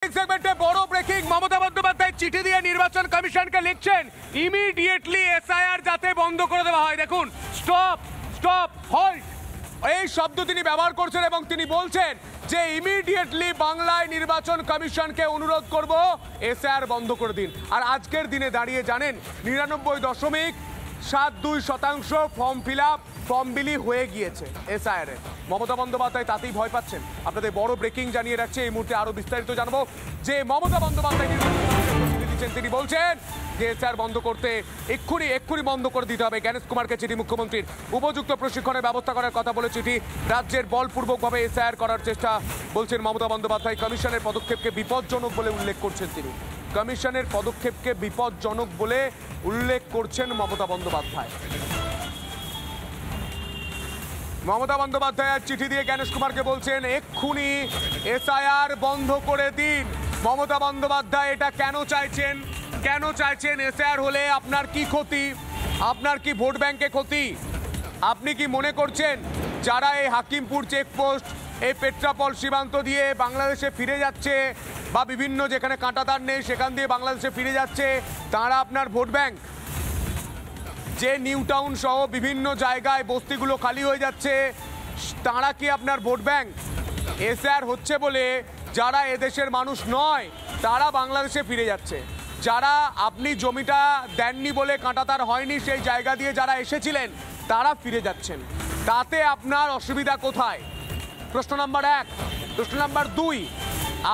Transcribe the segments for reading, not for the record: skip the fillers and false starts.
সেগমেন্টে বড় ব্রেকিং, মমতা বন্দ্যোপাধ্যায় চিঠি দিয়ে নির্বাচন কমিশনকে লিখছেন ইমিডিয়েটলি এসআইআর যাতে বন্ধ করে দেওয়া হয়। দেখুন, স্টপ স্টপ হল্ট এই শব্দ তিনি ব্যবহার করছেন এবং তিনি বলছেন যে ইমিডিয়েটলি বাংলায় নির্বাচন কমিশনকে অনুরোধ করব এসআইআর বন্ধ করে দিন। আর আজকের দিনে দাঁড়িয়ে জানেন 99.72% ফর্ম বিলি হয়ে গিয়েছে এসআইআর এ। মমতা বন্দ্যোপাধ্যায় তাতেই ভয় পাচ্ছেন। আপনাদের বড় ব্রেকিং জানিয়ে রাখছে, এই মুহূর্তে আরো বিস্তারিত জানাবো যে মমতা বন্দ্যোপাধ্যায় তিনি বলছেন যে এসআইআর বন্ধ করতে এক্ষুনি বন্ধ করে দিতে হবে। জ্ঞানেশ কুমারকে চিঠি, মুখ্যমন্ত্রীর উপযুক্ত প্রশিক্ষণের ব্যবস্থা করার কথা বলে চিঠি, রাজ্যের বলপূর্বকভাবে এসআইআর করার চেষ্টা বলছেন মমতা বন্দ্যোপাধ্যায়। কমিশনের পদক্ষেপকে বিপজ্জনক বলে উল্লেখ করছেন তিনি। কমিশনের পদক্ষেপকে বিপজ্জনক বলে উল্লেখ করছেন মমতা বন্দ্যোপাধ্যায়। মমতা বন্দ্যোপাধ্যায় চিঠি দিয়ে জ্ঞানেশ কুমারকে বলছেন এক্ষুনি এসআইআর বন্ধ করে দিন। মমতা বন্দ্যোপাধ্যায় এটা কেন চাইছেন? এসআইআর হলে আপনার কি ক্ষতি? আপনার কি ভোট ব্যাংকে ক্ষতি? আপনি কি মনে করছেন যারা এই হাকিমপুর চেকপোস্ট, এই পেট্রাপল সীমান্ত দিয়ে বাংলাদেশে ফিরে যাচ্ছে বা বিভিন্ন যেখানে কাঁটাতার নেই সেখান দিয়ে বাংলাদেশে ফিরে যাচ্ছে, তারা আপনার ভোট ব্যাংক? যে নিউ টাউন সহ বিভিন্ন জায়গায় বস্তিগুলো খালি হয়ে যাচ্ছে, তারা কি আপনার ভোট ব্যাংক? এসআইআর হচ্ছে বলে যারা এদেশের মানুষ নয় তারা বাংলাদেশে ফিরে যাচ্ছে। যারা আপনি জমিটা দেননি বলে কাঁটাতার হয়নি সেই জায়গা দিয়ে যারা এসেছিলেন তারা ফিরে যাচ্ছেন। তাতে আপনার অসুবিধা কোথায়? প্রশ্ন নাম্বার 1। প্রশ্ন নাম্বার 2,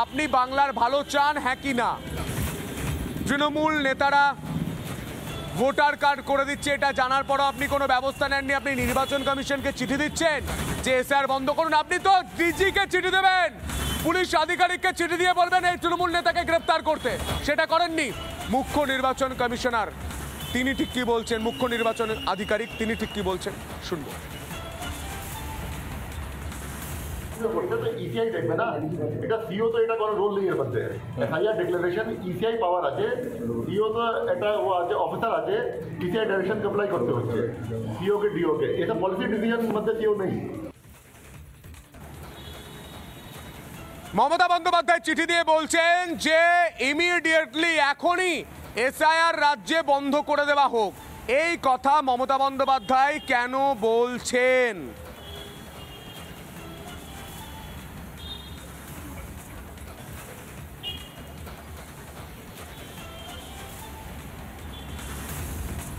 আপনি বাংলার ভালো চান, হ্যাঁ কি না? তৃণমূল নেতারা ভোটার কার্ড করে দিচ্ছে, এটা জানার পরও আপনি কোনো ব্যবস্থা নেননি। আপনি নির্বাচন কমিশনকে চিঠি দিচ্ছেন যে এসআইআর বন্ধ করুন। আপনি তো ডিজিকে চিঠি দেবেন, পুলিশ আধিকারিককে চিঠি দিয়ে বলবেন এই তৃণমূল নেতাকে গ্রেফতার করতে, সেটা করেননি। মুখ্য নির্বাচন কমিশনার তিনি ঠিক কি বলছেন, মুখ্য নির্বাচন আধিকারিক তিনি ঠিক কি বলছেন শুনবো। ইসিআই দেখবে না, এটা সিও তো এটা কোনো রোল নেই এর মধ্যে। এফআইআর ডিক্লারেশন ইসিআই পাওয়ার আছে, সিও তো এটা ও আছে, অফিসার আছে, ইসিআই ডাইরেকশন অ্যাপ্লাই করতে হচ্ছে সিও কে ডিও কে। এটা পলিসি ডিসিশন মধ্যে সিও নেই। মমতা বন্দ্যোপাধ্যায় চিঠি দিয়ে বলছেন যে ইমিডিয়েটলি এখনই এসআইআর রাজ্যে বন্ধ করে দেওয়া হোক। এই কথা মমতা বন্দ্যোপাধ্যায় কেন বলছেন?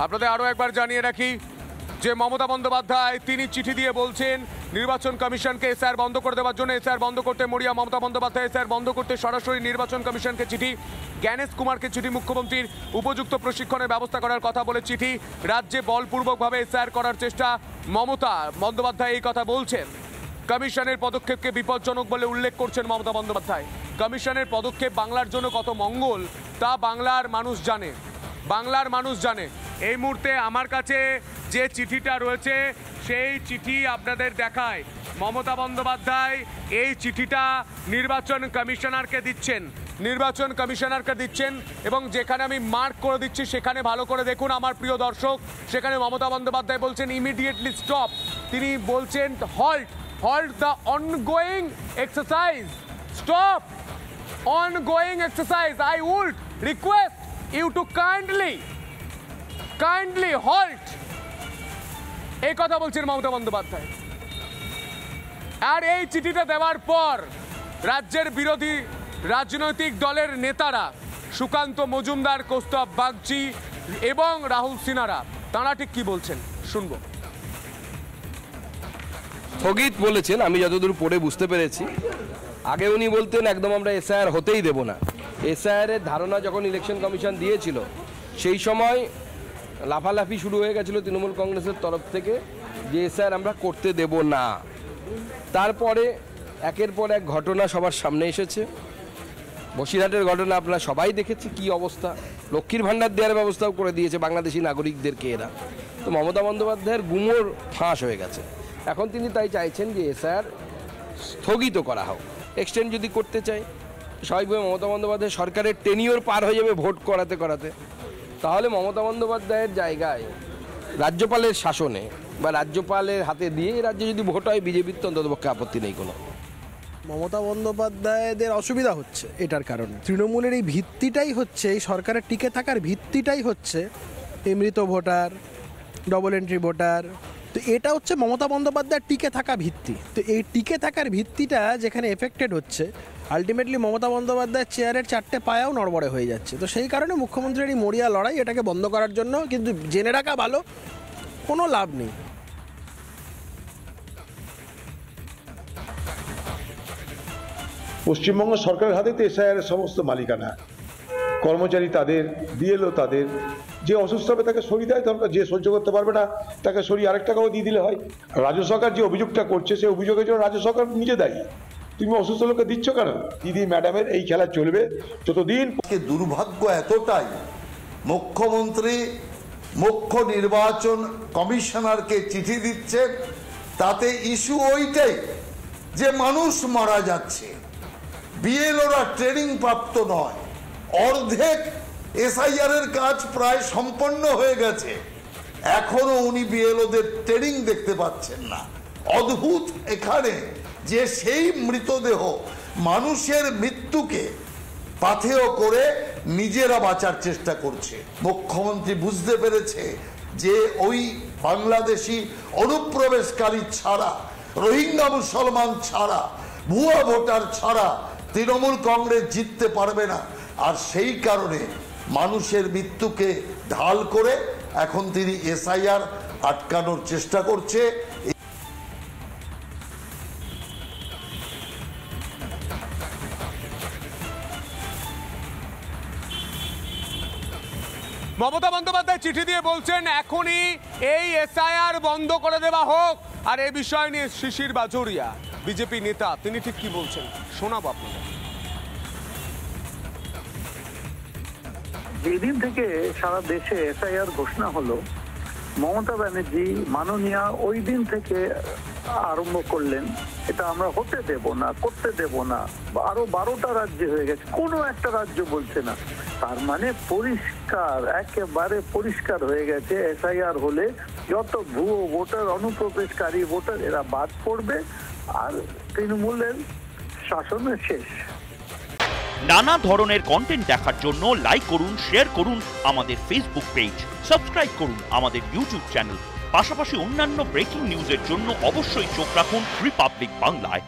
আপনাদের আরো একবার জানিয়ে রাখি যে মমতা বন্দ্যোপাধ্যায় তিনি চিঠি দিয়ে বলছেন নির্বাচন কমিশনকে এসআইআর বন্ধ করে দেওয়ার জন্য। এসআইআর বন্ধ করতে মরিয়া মমতা বন্দ্যোপাধ্যায়। এসআইআর বন্ধ করতে সরাসরি নির্বাচন কমিশনকে চিঠি, জ্ঞানেশ কুমারকে চিঠি, মুখ্যমন্ত্রীর উপযুক্ত প্রশিক্ষণের ব্যবস্থা করার কথা বলে চিঠি, রাজ্যে বলপূর্বকভাবে এসআইআর করার চেষ্টা। মমতা বন্দ্যোপাধ্যায় এই কথা বলছেন। কমিশনের পদক্ষেপকে বিপজ্জনক বলে উল্লেখ করছেন মমতা বন্দ্যোপাধ্যায়। কমিশনের পদক্ষেপ বাংলার জন্য কত মঙ্গল তা বাংলার মানুষ জানে। এই মুহূর্তে আমার কাছে যে চিঠিটা রয়েছে সেই চিঠি আপনাদের দেখায়। মমতা বন্দ্যোপাধ্যায় এই চিঠিটা নির্বাচন কমিশনারকে দিচ্ছেন এবং যেখানে আমি মার্ক করে দিচ্ছি সেখানে ভালো করে দেখুন আমার প্রিয় দর্শক। সেখানে মমতা বন্দ্যোপাধ্যায় বলছেন ইমিডিয়েটলি স্টপ। তিনি বলছেন halt the ongoing exercise, stop ongoing exercise. I would request you to kindly halt. এই কথা বলছেন মমতা বন্দ্যোপাধ্যায়। আর এই চিঠিটা দেওয়ার পর রাজ্যের বিরোধী রাজনৈতিক দলের নেতারা সুকান্ত মজুমদার, কৌস্তব বাগচি এবং রাহুল সিনহারা তাঁরা ঠিক কি বলছেন শুনবো। স্থগিত বলেছেন, আমি যতদূর পড়ে বুঝতে পেরেছি। আগে উনি বলতেন একদম আমরা এসআইআর হতেই দেব না। এসআইআর এর ধারণা যখন ইলেকশন কমিশন দিয়েছিল সেই সময় লাফালাফি শুরু হয়ে গেছিল তৃণমূল কংগ্রেসের তরফ থেকে যে এসআইআর আমরা করতে দেব না। তারপরে একের পর এক ঘটনা সবার সামনে এসেছে। বসিরহাটের ঘটনা আপনারা সবাই দেখেছে কি অবস্থা। লক্ষ্মীর ভাণ্ডার দেওয়ার ব্যবস্থাও করে দিয়েছে বাংলাদেশি নাগরিকদেরকে এরা। তো মমতা বন্দ্যোপাধ্যায়ের গুমর ফাঁস হয়ে গেছে। এখন তিনি তাই চাইছেন যে এসআইআর স্থগিত করা হোক। এক্সটেন্ড যদি করতে চায়, স্বাভাবিকভাবে মমতা বন্দ্যোপাধ্যায় সরকারের টেনিওর পার হয়ে যাবে ভোট করাতে। তাহলে মমতা বন্দ্যোপাধ্যায়ের জায়গায় রাজ্যপালের শাসনে বা রাজ্যপালের হাতে দিয়ে রাজ্যে যদি ভোট হয় বিজেপির তো অন্ততপক্ষে আপত্তি নেই কোনো। মমতা বন্দ্যোপাধ্যায়দের অসুবিধা হচ্ছে এটার কারণে। তৃণমূলের এই ভিত্তিটাই হচ্ছে, এই সরকারের টিকে থাকার ভিত্তিটাই হচ্ছে এই মৃত ভোটার, ডবল এন্ট্রি ভোটার। তো এটা হচ্ছে মমতা বন্দ্যোপাধ্যায়ের টিকে থাকা ভিত্তি। তো এই টিকে থাকার ভিত্তিটা যেখানে এফেক্টেড হচ্ছে, আলটিমেটলি মমতা বন্দ্যোপাধ্যায়ের চেয়ারের 4টে পায়াও নড়বড়ে হয়ে যাচ্ছে। তো সেই কারণে মুখ্যমন্ত্রীর এই মরিয়া লড়াই, এটাকে বন্ধ করার জন্য। কিন্তু জেনে রাখা ভালো, কোনো লাভ নেই। পশ্চিমবঙ্গ সরকারের হাতে তো এসআইআর সমস্ত মালিকানা, কর্মচারী তাদের, বিএলও তাদের। যে অসুস্থ হবে তাকে সরিয়ে দেয় দরকার, যে সহ্য করতে পারবে না তাকে সরিয়ে আরেক টাকাও দিয়ে দিলে হয়। রাজ্য সরকার যে অভিযোগটা করছে সেই অভিযোগের জন্য রাজ্য সরকার নিজে দায়ী। তুমি অসুস্থ লোককে দিচ্ছ কেন? দিদি ম্যাডামের এই খেলা চলবে যতদিন। দুর্ভাগ্য এতটাই, মুখ্যমন্ত্রী মুখ্য নির্বাচন কমিশনারকে চিঠি দিচ্ছে, তাতে ইস্যু ওইটাই যে মানুষ মারা যাচ্ছে, বিএলওরা ট্রেনিং প্রাপ্ত নয়, অর্ধেক এসআইআর এর কাজ প্রায় সম্পন্ন হয়ে গেছে, এখনো উনি বিএলওদের ট্রেনিং দেখতে পাচ্ছেন না। অদ্ভুত এখানে যে সেই মৃতদেহ মানুষের মৃত্যুকে পাথেয় করে নিজেরা বাঁচার চেষ্টা করছে। মুখ্যমন্ত্রী বুঝতে পেরেছে যে ওই বাংলাদেশি অনুপ্রবেশকারী ছাড়া, রোহিঙ্গা মুসলমান ছাড়া, ভুয়া ভোটার ছাড়া তৃণমূল কংগ্রেস জিততে পারবে না। আর সেই কারণে মানুষের মৃত্যুকে ঢাল করে এখন তিনি এসআইআর আটকানোর চেষ্টা করছে। মমতা বন্দ্যোপাধ্যায় চিঠি দিয়ে বলছেন এখনই এই এসআইআর বন্ধ করে দেওয়া হোক। আর এই বিষয় নিয়ে শিশির বাজোরিয়া, বিজেপি নেতা, তিনি ঠিক কি বলছেন শোনাবো আপনাদের। যেদিন থেকে সারা দেশে এসআইআর ঘোষণা হলো, মমতা ব্যানার্জি মাননীয়া ওই দিন থেকে আরম্ভ করলেন, এটা আমরা হতে দেব না, করতে দেব না। আরো 12টা রাজ্য হয়ে গেছে, কোনো একটা রাজ্য বলছে না। তার মানে পরিষ্কার, একেবারে পরিষ্কার হয়ে গেছে এসআইআর হলে যত ভুয়ো ভোটার, অনুপ্রবেশকারী ভোটার, এরা বাদ পড়বে আর তৃণমূলের শাসনের শেষ। নানা ধরনের কন্টেন্ট দেখার জন্য লাইক করুন, শেয়ার করুন আমাদের ফেসবুক পেজ, সাবস্ক্রাইব করুন আমাদের ইউটিউব চ্যানেল। পাশাপাশি অন্যান্য ব্রেকিং নিউজের জন্য অবশ্যই চোখ রাখুন রিপাবলিক বাংলায়।